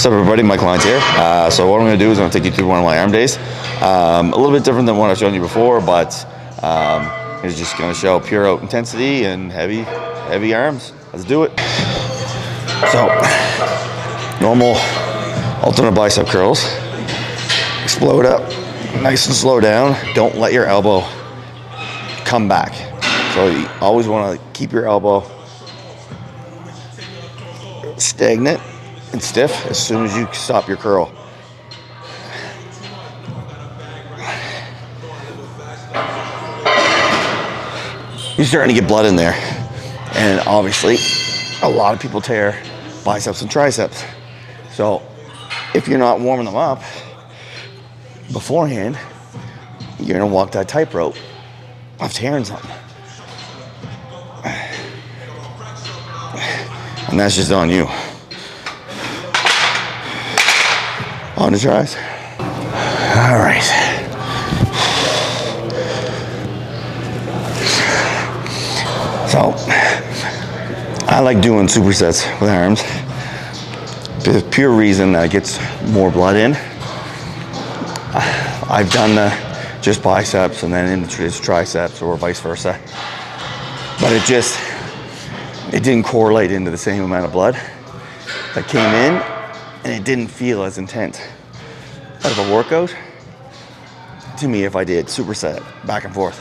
What's up, everybody? Mike Lyons here. So what I'm going to do is I'm going to take you through one of my arm days. A little bit different than what I've shown you before, but it's just going to show pure out intensity and heavy arms. Let's do it. So, normal alternate bicep curls. Explode up, nice and slow down. Don't let your elbow come back. So you always want to keep your elbow stagnant and stiff as soon as you stop your curl. You're starting to get blood in there, and obviously a lot of people tear biceps and triceps. So if you're not warming them up beforehand, you're gonna walk that tightrope of tearing something, and that's just on you. On the tries. All right. So I like doing supersets with arms. The pure reason that it gets more blood in. I've done just biceps and then into just triceps or vice versa, but it didn't correlate into the same amount of blood that came in, and it didn't feel as intense out of a workout to me if I did superset back and forth.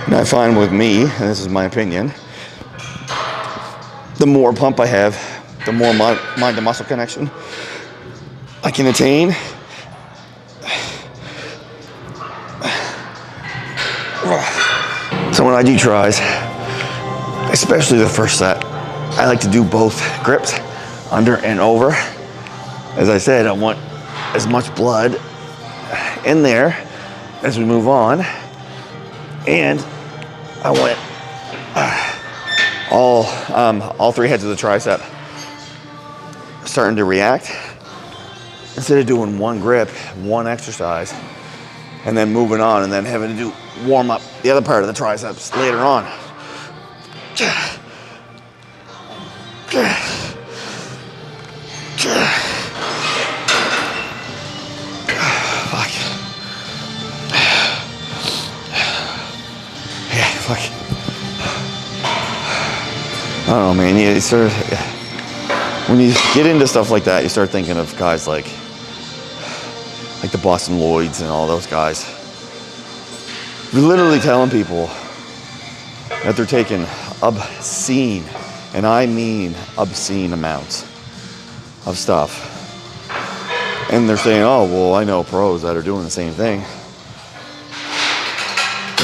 And I find with me, and this is my opinion, the more pump I have, the more mind to muscle connection I can attain. So when I do tries, especially the first set, I like to do both grips, under and over. As I said, I want as much blood in there as we move on, and I want all three heads of the tricep starting to react. Instead of doing one grip, one exercise, and then moving on, and then having to warm up the other part of the triceps later on. Fuck. Yeah, fuck. I don't know, man. You sort of, when you get into stuff like that, you start thinking of guys like the Boston Lloyds and all those guys. You're literally telling people that they're taking obscene, and I mean obscene amounts of stuff. And they're saying, oh, well, I know pros that are doing the same thing.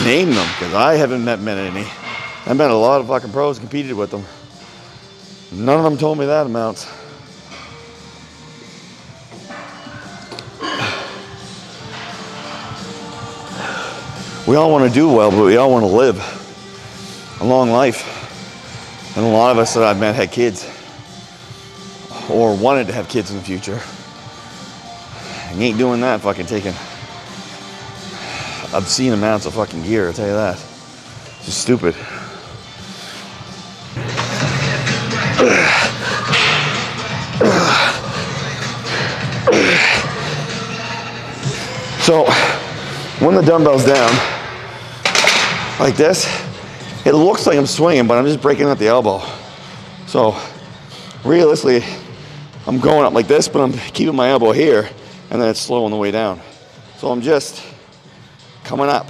Name them, because I haven't met many. I've met a lot of fucking pros, competed with them. None of them told me that amount. We all want to do well, but we all want to live a long life. And a lot of us that I've met had kids or wanted to have kids in the future. And you ain't doing that fucking taking obscene amounts of fucking gear, I'll tell you that. It's just stupid. So, when the dumbbell's down, like this, it looks like I'm swinging, but I'm just breaking out the elbow. So, realistically, I'm going up like this, but I'm keeping my elbow here, and then it's slow on the way down. So I'm just coming up.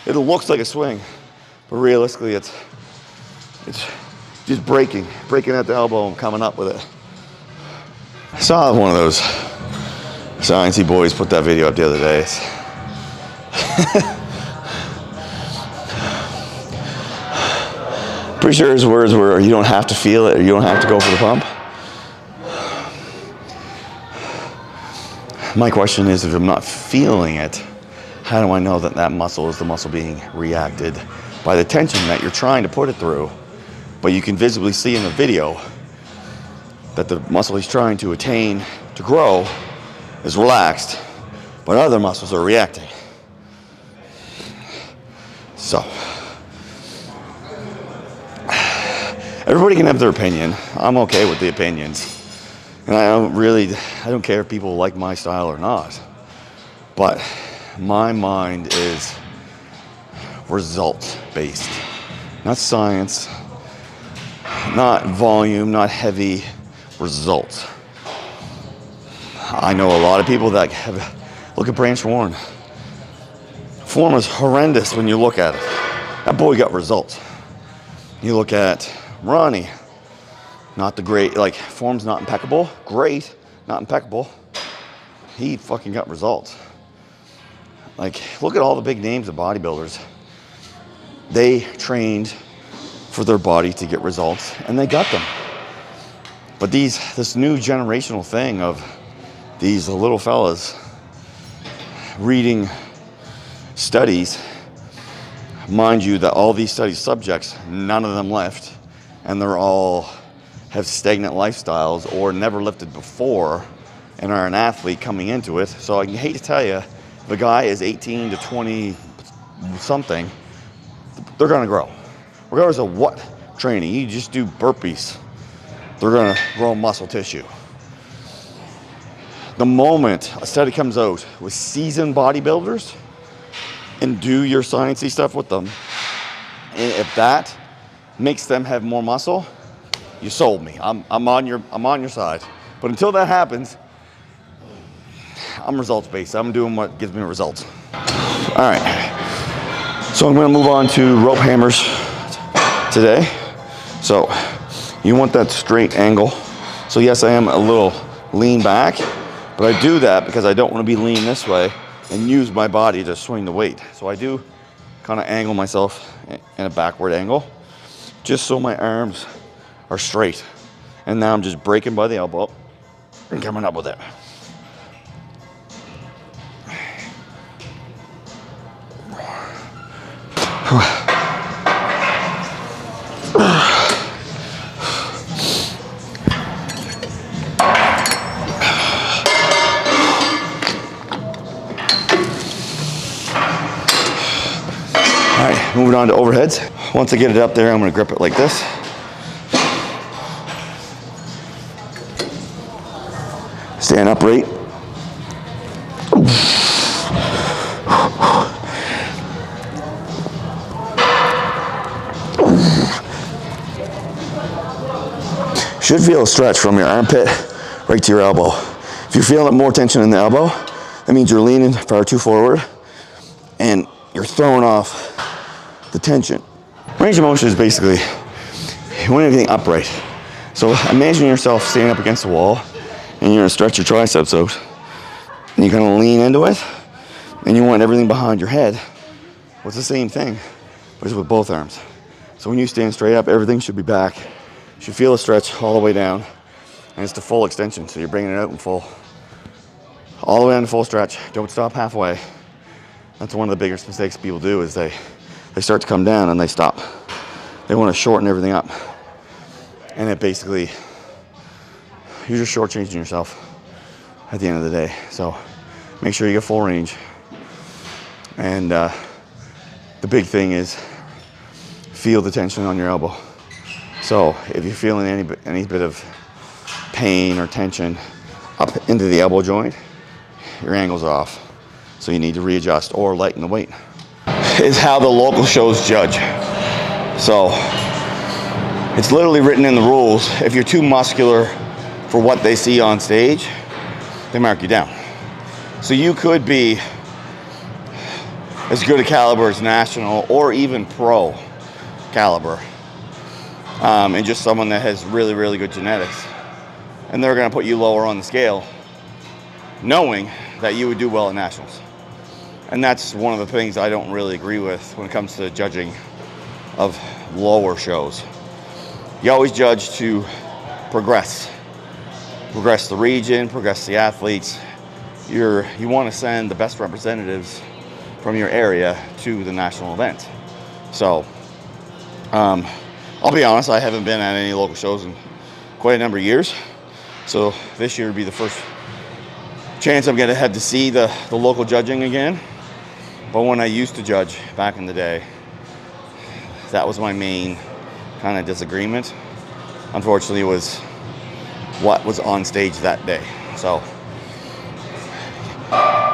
It looks like a swing, but realistically, it's just breaking out the elbow and coming up with it. I saw one of those sciencey boys put that video up the other day. Pretty sure his words were, you don't have to feel it, or you don't have to go for the pump. My question is, if I'm not feeling it, how do I know that that muscle is the muscle being reacted by the tension that you're trying to put it through? But you can visibly see in the video that the muscle he's trying to attain to grow is relaxed, but other muscles are reacting. So everybody can have their opinion. I'm okay with the opinions. And I don't care if people like my style or not. But my mind is results based, not science, not volume, not heavy, results. I know a lot of people that look at Branch Warren. Form is horrendous when you look at it. That boy got results. You look at Ronnie, not the great, like, form's not impeccable. Great, not impeccable. He fucking got results. Like, look at all the big names of bodybuilders. They trained for their body to get results, and they got them. But this new generational thing of these little fellas reading studies, mind you that all these study subjects, none of them lift, and they're all have stagnant lifestyles or never lifted before and are an athlete coming into it. So I hate to tell you, if a guy is 18 to 20 something, they're gonna grow. Regardless of what training, you just do burpees, they're gonna grow muscle tissue. The moment a study comes out with seasoned bodybuilders and do your sciencey stuff with them, and if that makes them have more muscle, you sold me. I'm on your side. But until that happens, I'm results based. I'm doing what gives me results. All right. So I'm going to move on to rope hammers today. So you want that straight angle. So yes, I am a little lean back, but I do that because I don't want to be lean this way and use my body to swing the weight. So I do kind of angle myself in a backward angle, just so my arms are straight. And now I'm just breaking by the elbow and coming up with it. All right, moving on to overheads. Once I get it up there, I'm gonna grip it like this. Stand upright. Should feel a stretch from your armpit right to your elbow. If you're feeling more tension in the elbow, that means you're leaning far too forward and you're throwing off the tension. Range of motion is basically you want everything upright. So imagine yourself standing up against the wall and you're gonna stretch your triceps out and you're gonna lean into it and you want everything behind your head. Well, it's the same thing, but it's with both arms. So when you stand straight up, everything should be back. You should feel a stretch all the way down, and it's the full extension, so you're bringing it out in full. All the way on the full stretch, don't stop halfway. That's one of the biggest mistakes people do is they start to come down and they stop. They want to shorten everything up. And it basically, you're just shortchanging yourself at the end of the day. So make sure you get full range. And the big thing is feel the tension on your elbow. So if you're feeling any bit of pain or tension up into the elbow joint, your angle's off. So you need to readjust or lighten the weight. Is how the local shows judge. So it's literally written in the rules. If you're too muscular for what they see on stage, they mark you down. So you could be as good a caliber as national or even pro caliber, and just someone that has really, really good genetics. And they're gonna put you lower on the scale, knowing that you would do well at nationals. And that's one of the things I don't really agree with when it comes to judging of lower shows. You always judge to progress the region, progress the athletes. You want to send the best representatives from your area to the national event. So I'll be honest, I haven't been at any local shows in quite a number of years. So this year would be the first chance I'm gonna have to see the local judging again. But when I used to judge back in the day, that was my main kind of disagreement. unfortunately, was what was on stage that day. So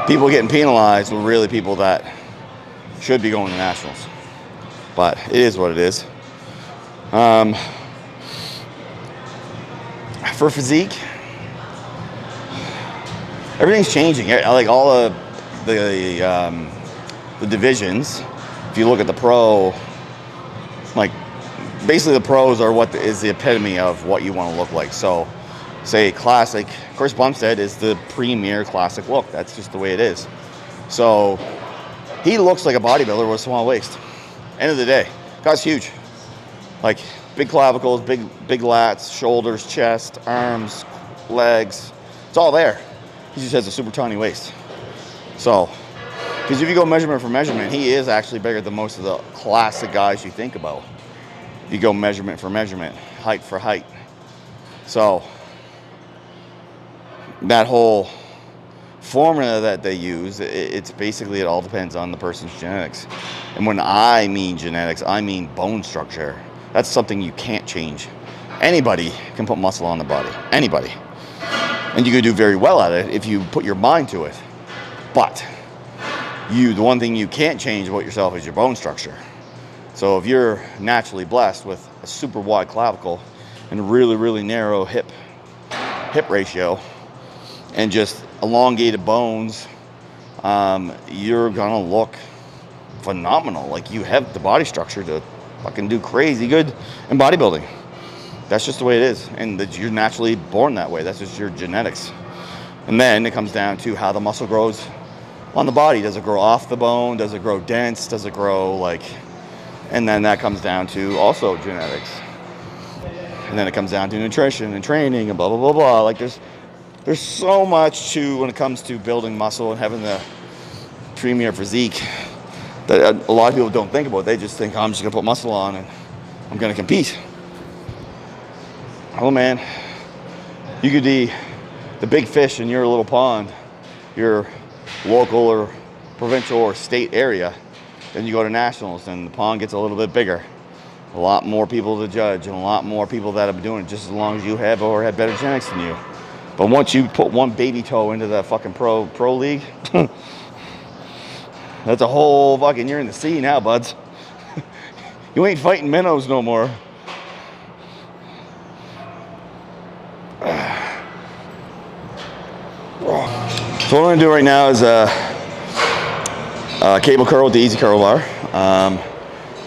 people getting penalized were really people that should be going to nationals. But it is what it is. For physique, everything's changing. Like all of the divisions, if you look at the pro, like basically the pros are what is the epitome of what you want to look like. So say classic, Chris Bumstead is the premier classic look. That's just the way it is. So he looks like a bodybuilder with a small waist. End of the day, guy's huge. Like big clavicles, big lats, shoulders, chest, arms, legs. It's all there. He just has a super tiny waist. So, because if you go measurement for measurement, he is actually bigger than most of the classic guys you think about. If you go measurement for measurement, height for height. So, that whole formula that they use, it's basically, it all depends on the person's genetics. And when I mean genetics, I mean bone structure. That's something you can't change. Anybody can put muscle on the body. Anybody. And you can do very well at it if you put your mind to it. But the one thing you can't change about yourself is your bone structure. So if you're naturally blessed with a super wide clavicle and a really, really narrow hip ratio and just elongated bones, you're gonna look phenomenal. Like you have the body structure to fucking do crazy good in bodybuilding. That's just the way it is. And that you're naturally born that way. That's just your genetics. And then it comes down to how the muscle grows on the body. Does it grow off the bone? Does it grow dense? Does it grow like... And then that comes down to also genetics. And then it comes down to nutrition and training and blah, blah, blah, blah. Like there's so much to when it comes to building muscle and having the premier physique that a lot of people don't think about. They just think, oh, I'm just going to put muscle on and I'm going to compete. Oh, man. You could be the big fish in your little pond, your local or provincial or state area. Then you go to nationals and the pond gets a little bit bigger. A lot more people to judge and a lot more people that have been doing it just as long as you have or have better genetics than you. But once you put one baby toe into the fucking pro league, that's a whole fucking, you're in the sea now, buds. You ain't fighting minnows no more. So what I'm gonna do right now is a cable curl with the Easy Curl bar.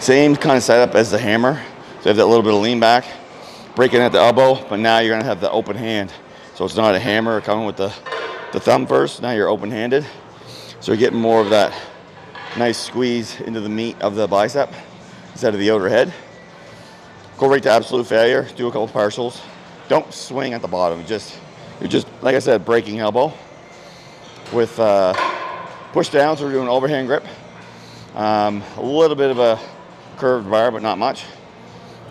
Same kind of setup as the hammer. So you have that little bit of lean back, breaking at the elbow, but now you're gonna have the open hand. So it's not a hammer coming with the thumb first. Now you're open-handed. So you're getting more of that nice squeeze into the meat of the bicep instead of the outer head. Go right to absolute failure. Do a couple partials. Don't swing at the bottom. You're just like I said, breaking elbow with push down. So we're doing overhand grip. A little bit of a curved bar, but not much.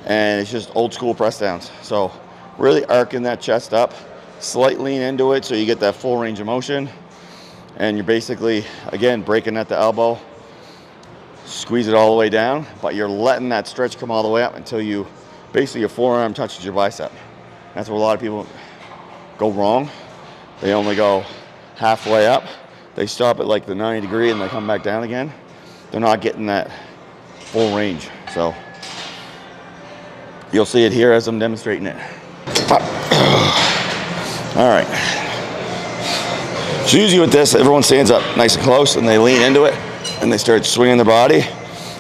And it's just old school press downs. So really arcing that chest up, slight lean into it so you get that full range of motion. And you're basically, again, breaking at the elbow, squeeze it all the way down, but you're letting that stretch come all the way up until basically your forearm touches your bicep. That's where a lot of people go wrong. They only go halfway up. They stop at like the 90 degree and they come back down again. They're not getting that full range. So you'll see it here as I'm demonstrating it. All right. So usually with this, everyone stands up nice and close and they lean into it and they start swinging their body.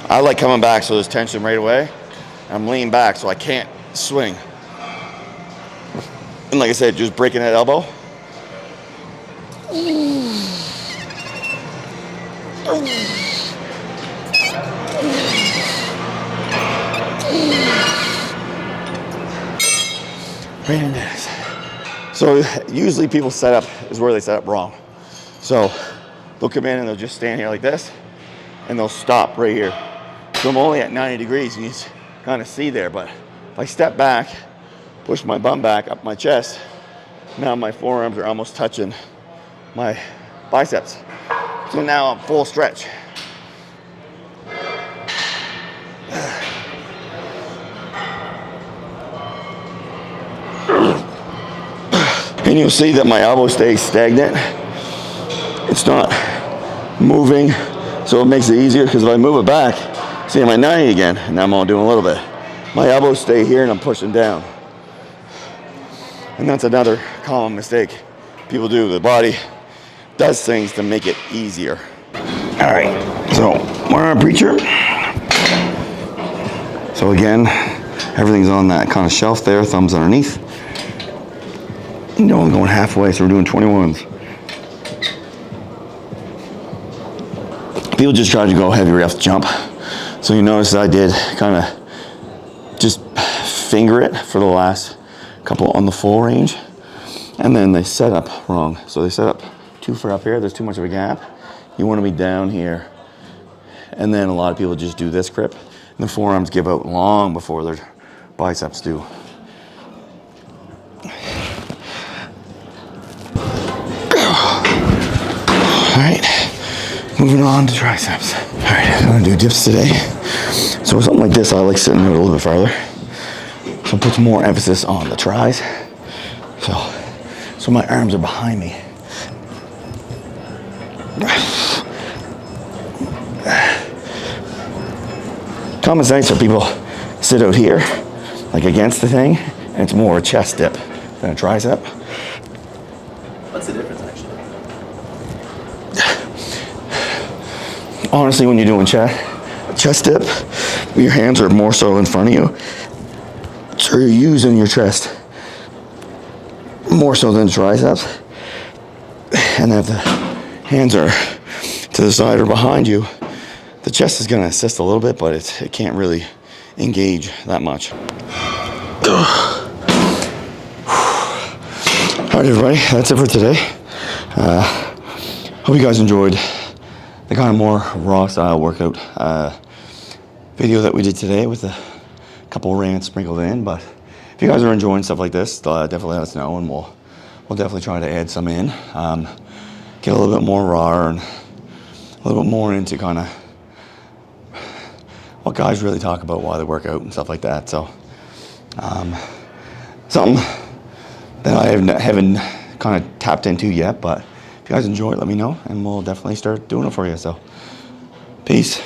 I like coming back so there's tension right away. I'm leaning back so I can't swing. And like I said, just breaking that elbow. Right into this. So usually people set up is where they set up wrong. So they'll come in and they'll just stand here like this and they'll stop right here. So I'm only at 90 degrees and you kind of see there, but if I step back, push my bum back up my chest, now my forearms are almost touching my biceps. So now I'm full stretch. And you'll see that my elbow stays stagnant. It's not moving, so it makes it easier, because if I move it back, see, I'm at 90 again, and now I'm only doing a little bit. My elbows stay here and I'm pushing down. And that's another common mistake people do. The body does things to make it easier. All right, so we're on a preacher. So again, everything's on that kind of shelf there, thumbs underneath. You know, I'm going halfway, so we're doing 21s. People just try to go heavier off the jump. So you notice I did kind of just finger it for the last couple on the full range. And then they set up wrong. So they set up too far up here. There's too much of a gap. You want to be down here. And then a lot of people just do this grip. And the forearms give out long before their biceps do. All right, moving on to triceps. All right, I'm gonna do dips today. So something like this, I like sitting there a little bit farther. So it puts more emphasis on the tris. So my arms are behind me. Common sense for people sit out here, like against the thing, and it's more a chest dip than a tricep. What's the difference, actually? Honestly, when you're doing chest dip, your hands are more so in front of you. So you're using your chest more so than the triceps. And if the hands are to the side or behind you, the chest is going to assist a little bit, but it can't really engage that much. All right, everybody, that's it for today. Hope you guys enjoyed the kind of more raw style workout video that we did today with a couple rants sprinkled in. But if you guys are enjoying stuff like this, definitely let us know, and we'll definitely try to add some in. Get a little bit more raw and a little bit more into kind of what guys really talk about while they work out and stuff like that. So something that I haven't kind of tapped into yet, but if you guys enjoy it, let me know, and we'll definitely start doing it for you. So peace.